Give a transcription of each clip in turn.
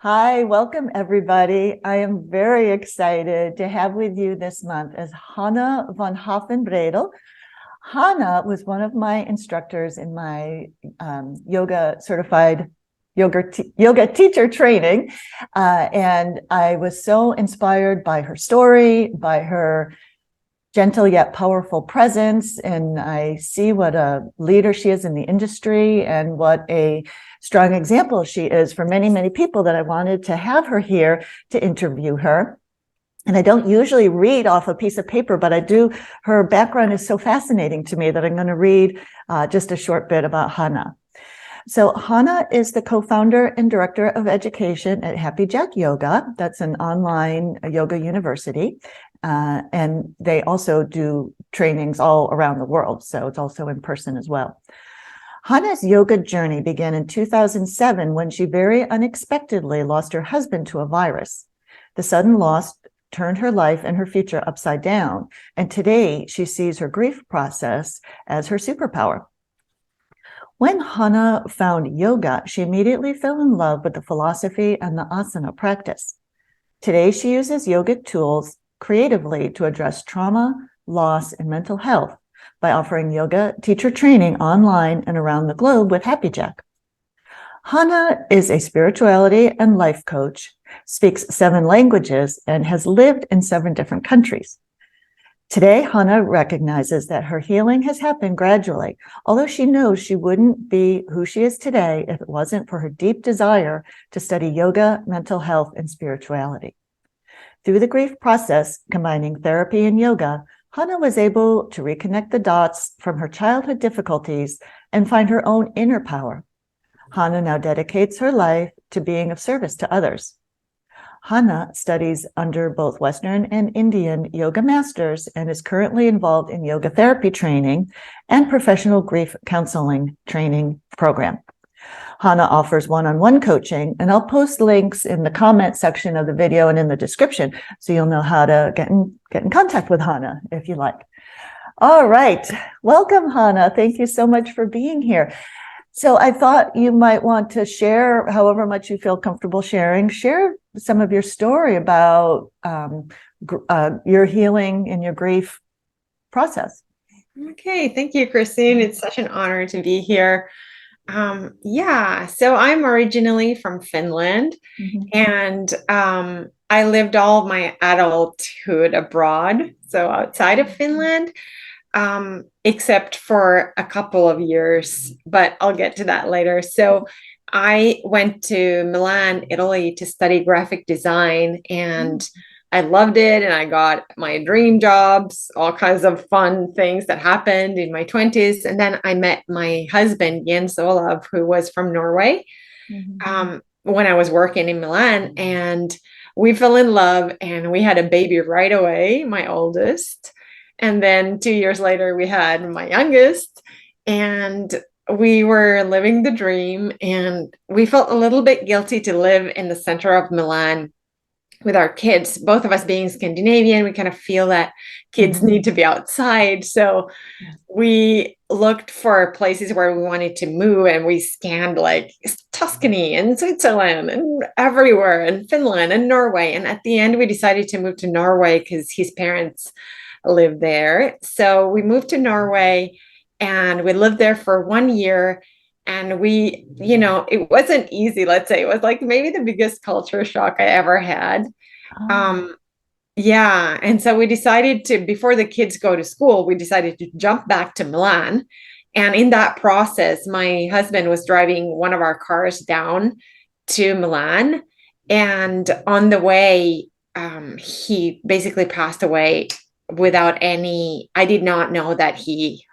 Hi, welcome everybody. I am very excited to have with you this month is Hanna von Hafenbrädl. Hanna was one of my instructors in my yoga certified yoga teacher training. And I was so inspired by her story, by her gentle yet powerful presence. And I see what a leader she is in the industry and what a strong example she is for many, many people that I wanted to have her here to interview her. And I don't usually read off a piece of paper, but I do. Her background is so fascinating to me that I'm going to read just a short bit about Hanna. So Hanna is the co-founder and director of education at Happy Jack Yoga. That's an online yoga university. And they also do trainings all around the world. So it's also in person as well. Hanna's yoga journey began in 2007 when she very unexpectedly lost her husband to a virus. The sudden loss turned her life and her future upside down. And today she sees her grief process as her superpower. When Hanna found yoga, she immediately fell in love with the philosophy and the asana practice. Today, she uses yogic tools creatively to address trauma, loss, and mental health by offering yoga teacher training online and around the globe with Happy Jack. Hanna is a spirituality and life coach, speaks 7 languages, and has lived in 7 different countries. Today, Hanna recognizes that her healing has happened gradually, although she knows she wouldn't be who she is today if it wasn't for her deep desire to study yoga, mental health, and spirituality. Through the grief process, combining therapy and yoga, Hanna was able to reconnect the dots from her childhood difficulties and find her own inner power. Hanna now dedicates her life to being of service to others. Hanna studies under both Western and Indian yoga masters and is currently involved in yoga therapy training and professional grief counseling training program. Hanna offers one-on-one coaching, and I'll post links in the comment section of the video and in the description so you'll know how to get in contact with Hanna if you like. All right. Welcome, Hanna. Thank you so much for being here. So I thought you might want to share, however much you feel comfortable sharing, share some of your story about your healing and your grief process. Okay, thank you, Christine. It's such an honor to be here. So I'm originally from Finland, and I lived all of my adulthood abroad, so outside of Finland, except for a couple of years, but I'll get to that later. So I went to Milan, Italy to study graphic design, and I loved it. And I got my dream jobs, all kinds of fun things that happened in my 20s. And then I met my husband, Jens Olav, who was from Norway, when I was working in Milan. And we fell in love and we had a baby right away, my oldest. And then 2 years later, we had my youngest. And we were living the dream, and we felt a little bit guilty to live in the center of Milan with our kids. Both of us being Scandinavian, we kind of feel that kids need to be outside. So we looked for places where we wanted to move, and we scanned like Tuscany and Switzerland and everywhere, and Finland and Norway. And at the end, we decided to move to Norway because his parents live there. So we moved to Norway. And we lived there for 1 year, and it wasn't easy. Let's say it was like maybe the biggest culture shock I ever had. And so we decided to, before the kids go to school, we decided to jump back to Milan. And in that process, my husband was driving one of our cars down to Milan. And on the way, he basically passed away I did not know that he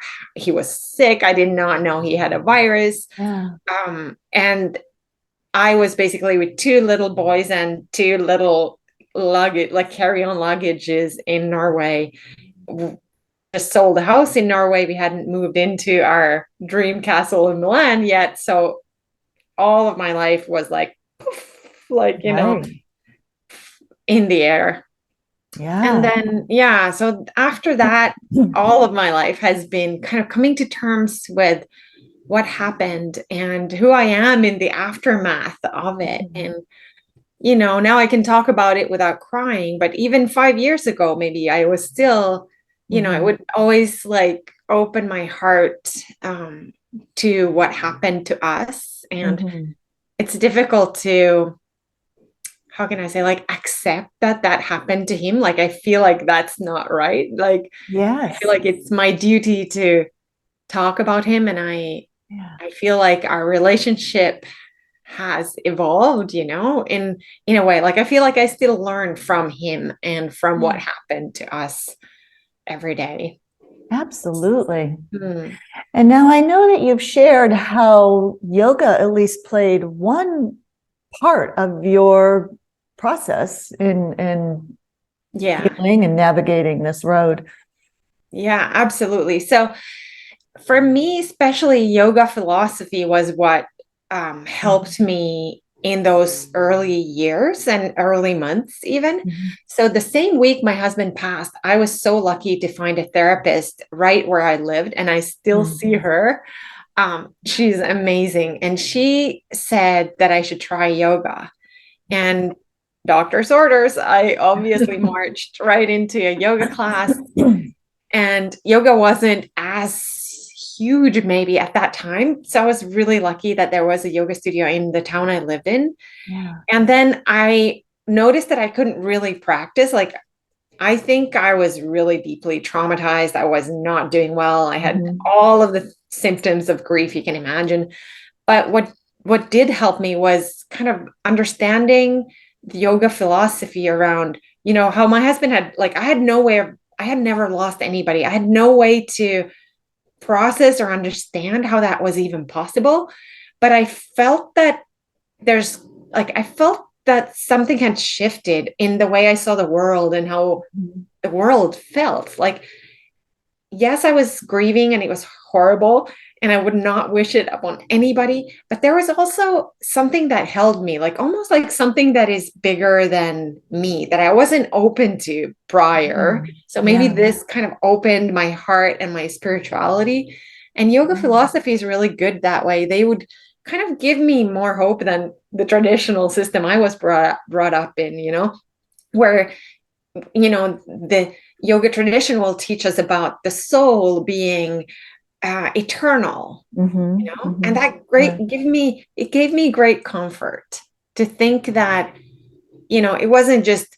was sick. I did not know he had a virus. And I was basically with 2 little boys and 2 little luggage, like carry-on luggages in Norway. Just sold a house in Norway. We hadn't moved into our dream castle in Milan yet. So all of my life was like, poof, like, in the air. And then, so after that, all of my life has been kind of coming to terms with what happened and who I am in the aftermath of it. And now I can talk about it without crying. But even 5 years ago, maybe I was still, I would always like open my heart to what happened to us. And it's difficult to, how can I say, like, accept that that happened to him. Like, I feel like that's not right. Like, I Yes. feel like it's my duty to talk about him. And I feel like our relationship has evolved, in a way. Like, I feel like I still learn from him and from what happened to us every day. Absolutely. Mm. And now I know that you've shared how yoga at least played one part of your process in Yeah. healing and navigating this road. Yeah, absolutely. So for me, especially yoga philosophy was what helped me in those early years and early months, even. So the same week my husband passed, I was so lucky to find a therapist right where I lived, and I still see her. She's amazing. And she said that I should try yoga. And doctor's orders, I obviously marched right into a yoga class. And yoga wasn't as huge maybe at that time. So I was really lucky that there was a yoga studio in the town I lived in. Yeah. And then I noticed that I couldn't really practice. Like, I think I was really deeply traumatized. I was not doing well. I had all of the symptoms of grief you can imagine. But what did help me was kind of understanding the yoga philosophy around, how my husband had, like, I had never lost anybody. I had no way to process or understand how that was even possible. But I felt that I felt that something had shifted in the way I saw the world and how the world felt. Like, yes, I was grieving and it was horrible and I would not wish it upon anybody. But there was also something that held me, like almost like something that is bigger than me that I wasn't open to prior. So maybe this kind of opened my heart and my spirituality. And yoga philosophy is really good that way. They would kind of give me more hope than the traditional system I was brought up in, where the yoga tradition will teach us about the soul being eternal, and that gave me great comfort to think that, it wasn't just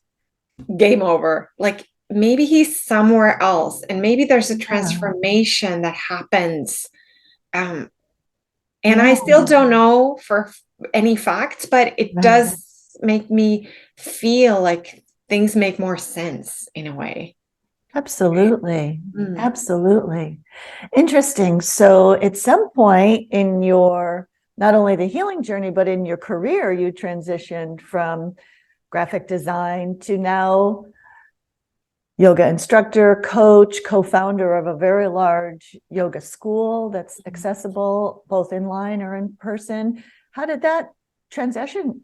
game over. Like, maybe he's somewhere else and maybe there's a transformation that happens. And I still don't know for any facts, but it does make me feel like things make more sense in a way. Absolutely. Absolutely. Interesting. So at some point in your, not only the healing journey, but in your career, you transitioned from graphic design to now yoga instructor, coach, co-founder of a very large yoga school that's accessible both online or in person. How did that transition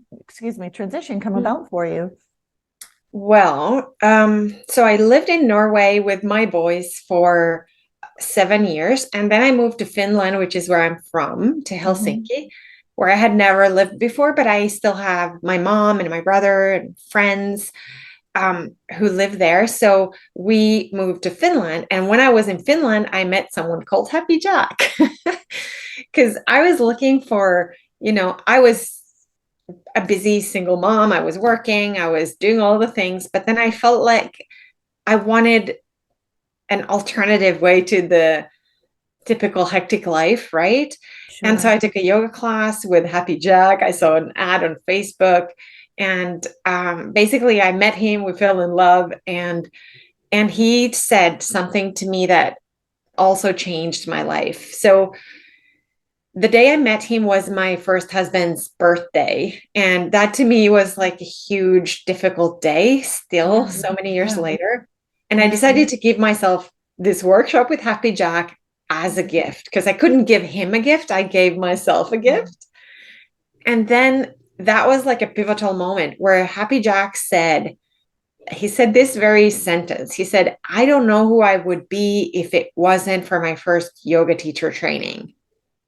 come about for you? Well, so I lived in Norway with my boys for 7 years, and then I moved to Finland, which is where I'm from, to Helsinki, where I had never lived before, but I still have my mom and my brother and friends who live there. So we moved to Finland. And when I was in Finland, I met someone called Happy Jack because I was looking for, I was a busy single mom. I was working, I was doing all the things, but then I felt like I wanted an alternative way to the typical hectic life, right? Sure. And so I took a yoga class with Happy Jack. I saw an ad on Facebook, and basically I met him. We fell in love, and he said something to me that also changed my life. So the day I met him was my first husband's birthday. And that to me was like a huge, difficult day still, so many years later. And I decided to give myself this workshop with Happy Jack as a gift because I couldn't give him a gift. I gave myself a gift. And then that was like a pivotal moment where Happy Jack he said this very sentence. He said, I don't know who I would be if it wasn't for my first yoga teacher training.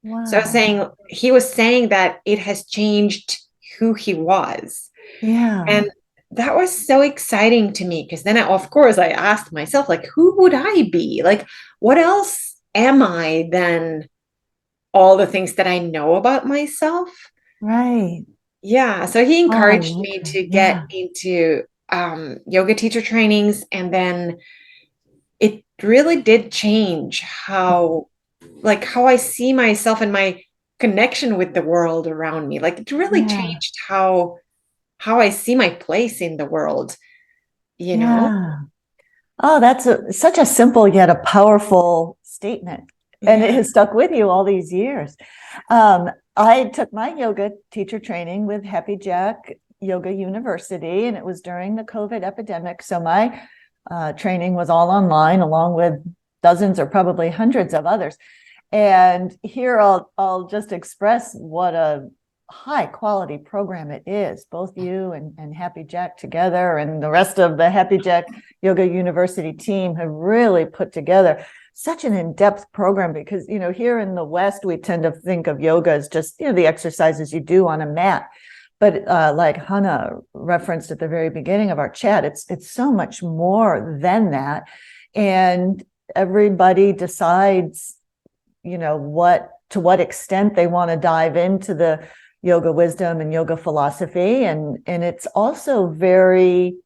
Wow. So he was saying that it has changed who he was. Yeah. And that was so exciting to me because then of course I asked myself, like, who would I be? Like, what else am I than all the things that I know about myself? Right. Yeah, so he Oh, I encouraged love me that. to get Yeah. into yoga teacher trainings, and then it really did change how I see myself and my connection with the world around me. Like, it really Yeah. changed how I see my place in the world, you know? Yeah. Oh, that's such a simple yet a powerful statement. And it Yeah. has stuck with you all these years. Um, I took my yoga teacher training with Happy Jack Yoga University, and it was during the COVID epidemic. So my training was all online, along with dozens or probably hundreds of others. And here I'll just express what a high quality program it is. Both you and Happy Jack together, and the rest of the Happy Jack Yoga University team have really put together such an in-depth program, because here in the West we tend to think of yoga as just the exercises you do on a mat. But like Hanna referenced at the very beginning of our chat, it's so much more than that. And everybody decides to what extent they want to dive into the yoga wisdom and yoga philosophy. And it's also very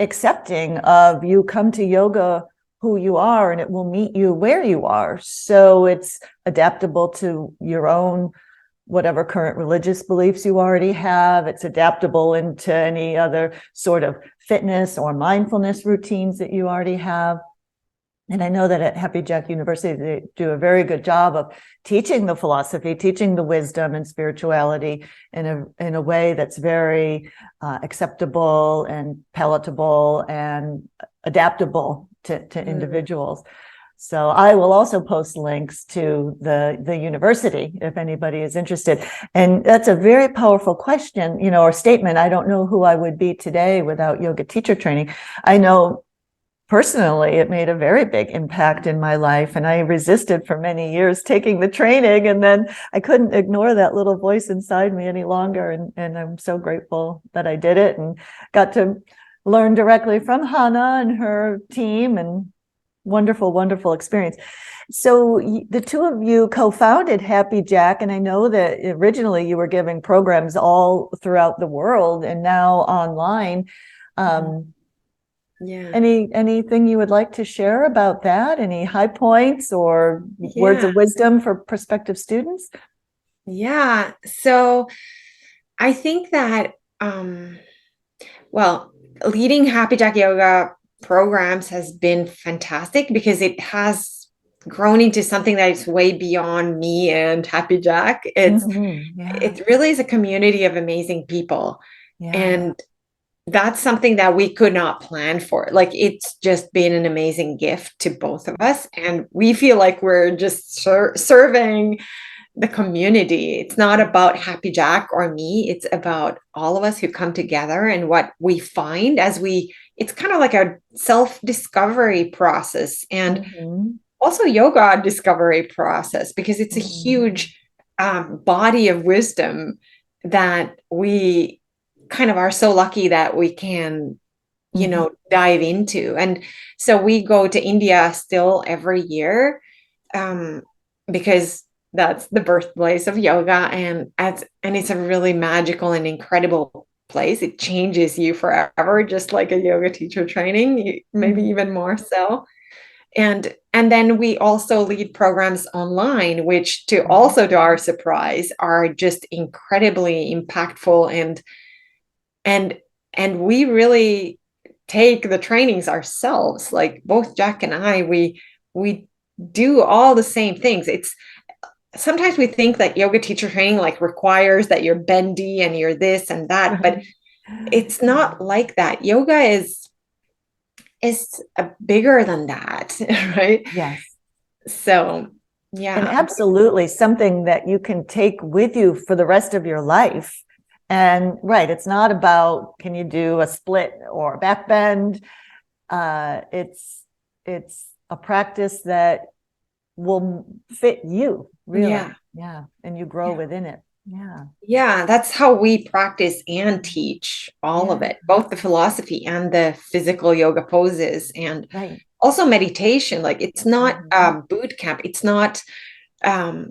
accepting of, you come to yoga who you are, and it will meet you where you are. So it's adaptable to your own whatever current religious beliefs you already have. It's adaptable into any other sort of fitness or mindfulness routines that you already have. And I know that at Happy Jack University, they do a very good job of teaching the philosophy, teaching the wisdom and spirituality in a way that's very acceptable and palatable and adaptable to individuals. So I will also post links to the university if anybody is interested. And that's a very powerful question, or statement. I don't know who I would be today without yoga teacher training. I know personally, it made a very big impact in my life, and I resisted for many years taking the training, and then I couldn't ignore that little voice inside me any longer, and I'm so grateful that I did it and got to learn directly from Hanna and her team, and wonderful, wonderful experience. So the two of you co-founded Happy Jack, and I know that originally you were giving programs all throughout the world and now online. Yeah. Anything you would like to share about that? Any high points or words Yeah. of wisdom for prospective students? Yeah. So I think that, well, leading Happy Jack Yoga programs has been fantastic because it has grown into something that is way beyond me and Happy Jack. Yeah, It really is a community of amazing people. yeah. And that's something that we could not plan for. Like, it's just been an amazing gift to both of us. And we feel like we're just serving the community. It's not about Happy Jack or me. It's about all of us who come together, and what we find it's kind of like a self-discovery process, and Mm-hmm. also yoga discovery process, because it's a Mm-hmm. huge body of wisdom that we kind of are so lucky that we can Mm-hmm. dive into. And so we go to India still every year, because that's the birthplace of yoga, and it's a really magical and incredible place. It changes you forever, just like a yoga teacher training, maybe Mm-hmm. even more so. And then we also lead programs online, which, to our surprise, are just incredibly impactful, and and we really take the trainings ourselves. Like, both Jack and I, we do all the same things. It's sometimes we think that yoga teacher training like requires that you're bendy and you're this and that, but Right. it's not like that. Yoga is bigger than that, right? Yes. So And yeah. absolutely something that you can take with you for the rest of your life. And right, it's not about, can you do a split or a back bend? It's a practice that will fit you, really. Yeah. Yeah. And you grow within it. Yeah. Yeah, that's how we practice and teach all of Yeah. it, both the philosophy and the physical yoga poses, and Right. also meditation. Like it's not Mhm. boot camp. It's not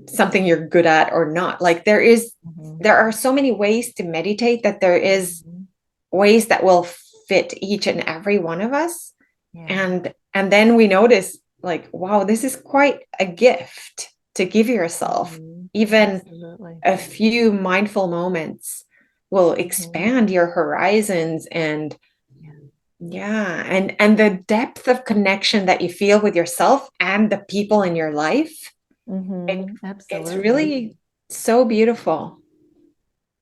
something you're good at or not. Like Mhm. there are so many ways to meditate that there is Mhm. ways that will fit each and every one of us. Yeah. And then we notice like, wow, this is quite a gift to give yourself. Mhm. Even Absolutely. a few mindful moments will Mhm. expand your horizons. And Yeah. yeah, and the depth of connection that you feel with yourself and the people in your life, it, it's Absolutely. really so beautiful.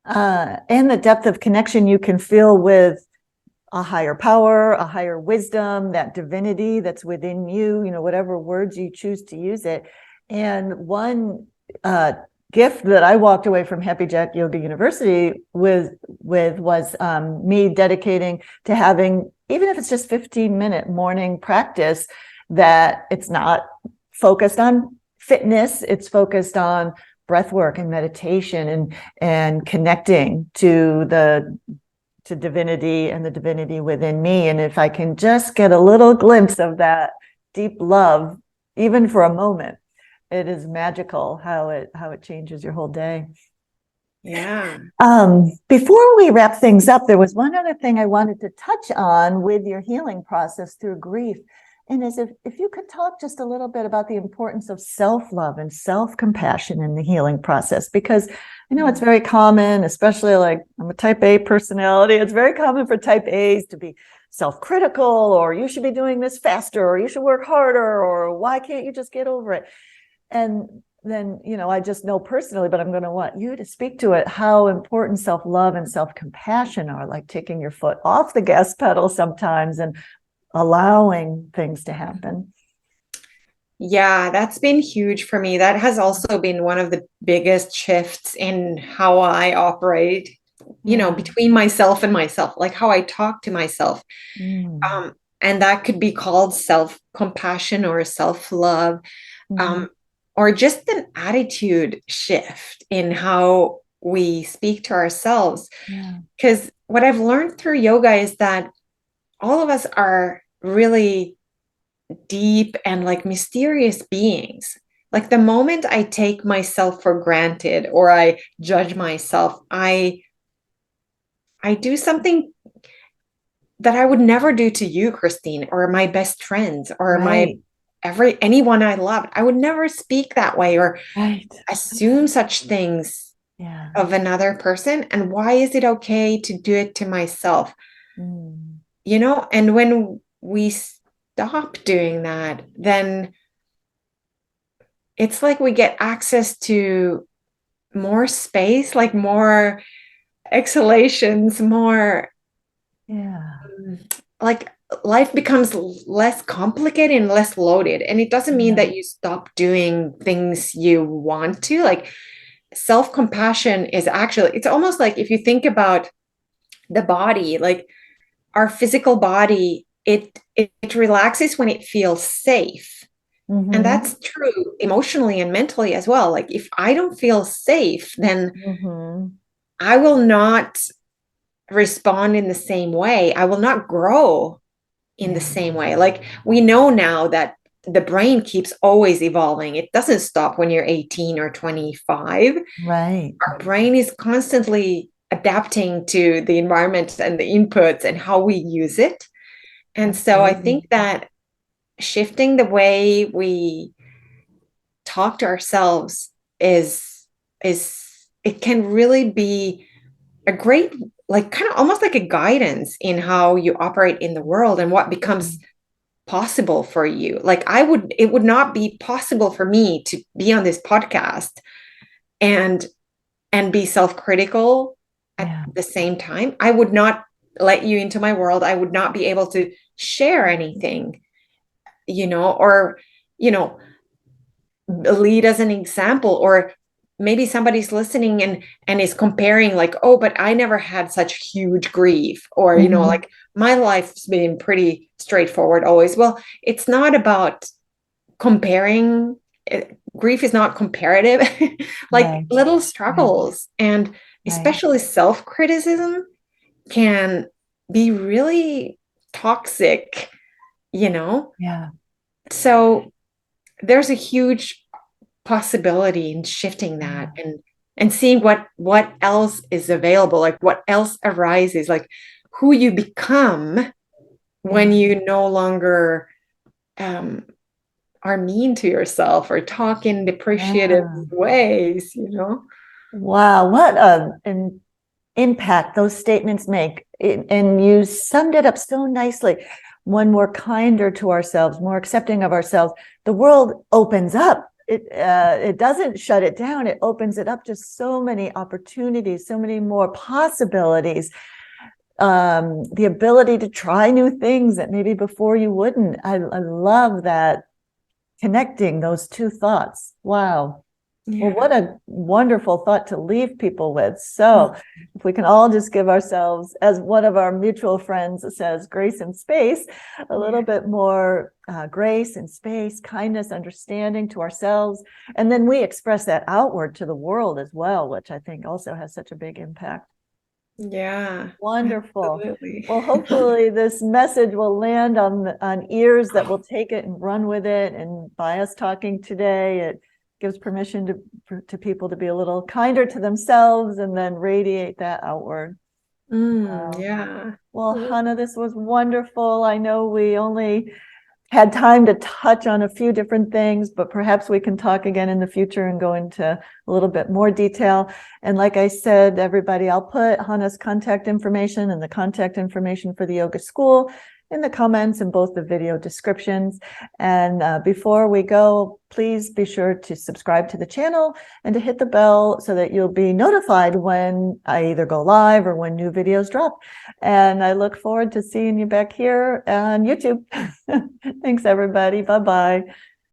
And the depth of connection you can feel with a higher power, a higher wisdom, that divinity that's within you, whatever words you choose to use it. And one uh, gift that I walked away from Happy Jack Yoga University with was me dedicating to having, even if it's just 15-minute morning practice, that it's not focused on fitness, it's focused on breath work and meditation and connecting to divinity and the divinity within me. And if I can just get a little glimpse of that deep love, even for a moment, it is magical how it changes your whole day. Yeah. Before we wrap things up, there was one other thing I wanted to touch on with your healing process through grief. And is if you could talk just a little bit about the importance of self-love and self-compassion in the healing process, because it's very common, especially like I'm a type A personality. It's very common for type A's to be self-critical, or you should be doing this faster, or you should work harder, or why can't you just get over it? And then, I just know personally, but I'm going to want you to speak to it, how important self-love and self-compassion are, like taking your foot off the gas pedal sometimes and allowing things to happen. Yeah, that's been huge for me. That has also been one of the biggest shifts in how I operate, Yeah. between myself and myself, like how I talk to myself. Mm. And that could be called self-compassion or self-love, Mm-hmm. um, or just an attitude shift in how we speak to ourselves. Yeah. Because what I've learned through yoga is that all of us are really deep and like mysterious beings. Like the moment I take myself for granted or I judge myself, I do something that I would never do to you, Christine, or my best friends, or my Right. anyone I loved. I would never speak that way or Right. assume such things Yeah. of another person. And why is it okay to do it to myself? Mm. And when we stop doing that, then it's like we get access to more space, like more exhalations, more Yeah. like life becomes less complicated and less loaded. And it doesn't mean Yeah. that you stop doing things you want to. Like self-compassion is actually, it's almost like if you think about the body, like our physical body, it relaxes when it feels safe. And Mm-hmm. that's true emotionally and mentally as well. Like if I don't feel safe, then Mm-hmm. I will not respond in the same way. I will not grow in the Yeah. same way. Like we know now that the brain keeps always evolving. It doesn't stop when you're 18 or 25. Right. Our brain is constantly adapting to the environment and the inputs and how we use it. And so I Absolutely. think that shifting the way we talk to ourselves is it can really be a great, like kind of almost like a guidance in how you operate in the world and what becomes possible for you. Like it would not be possible for me to be on this podcast and be self-critical at Yeah. the same time. I would not let you into my world. I would not be able to share anything, or you know lead as an example, or maybe somebody's listening and is comparing like, oh, but I never had such huge grief, or Mm-hmm. like my life's been pretty straightforward always. Well, it's not about comparing. grief is not comparative, like Right. little Right. struggles, and Right. especially self-criticism can be really toxic, you know? Yeah. So there's a huge possibility in shifting that, Yeah. and seeing what else is available, like what else arises, like who you become when Yeah. you no longer um, are mean to yourself or talk in depreciative Yeah. ways, you know? Wow. What an impact those statements make. And you summed it up so nicely. When we're kinder to ourselves, more accepting of ourselves, the world opens up. It doesn't shut it down. It opens it up to so many opportunities, so many more possibilities. The ability to try new things that maybe before you wouldn't. I love that, connecting those two thoughts. Wow. Well, Yeah. what a wonderful thought to leave people with. So, if we can all just give ourselves, as one of our mutual friends says, grace and space, a little Yeah. bit more grace and space, kindness, understanding to ourselves. And then we express that outward to the world as well, which I think also has such a big impact. Yeah, Wonderful. absolutely. Well, hopefully this message will land on ears that will take it and run with it. And by us talking today, it gives permission to people to be a little kinder to themselves and then radiate that outward. Yeah. Well, Hannah, this was wonderful. I know we only had time to touch on a few different things, but perhaps we can talk again in the future and go into a little bit more detail. And like I said, everybody, I'll put Hannah's contact information and the contact information for the yoga school in the comments and both the video descriptions. And before we go, please be sure to subscribe to the channel and to hit the bell so that you'll be notified when I either go live or when new videos drop. And I look forward to seeing you back here on YouTube. Thanks, everybody. Bye-bye.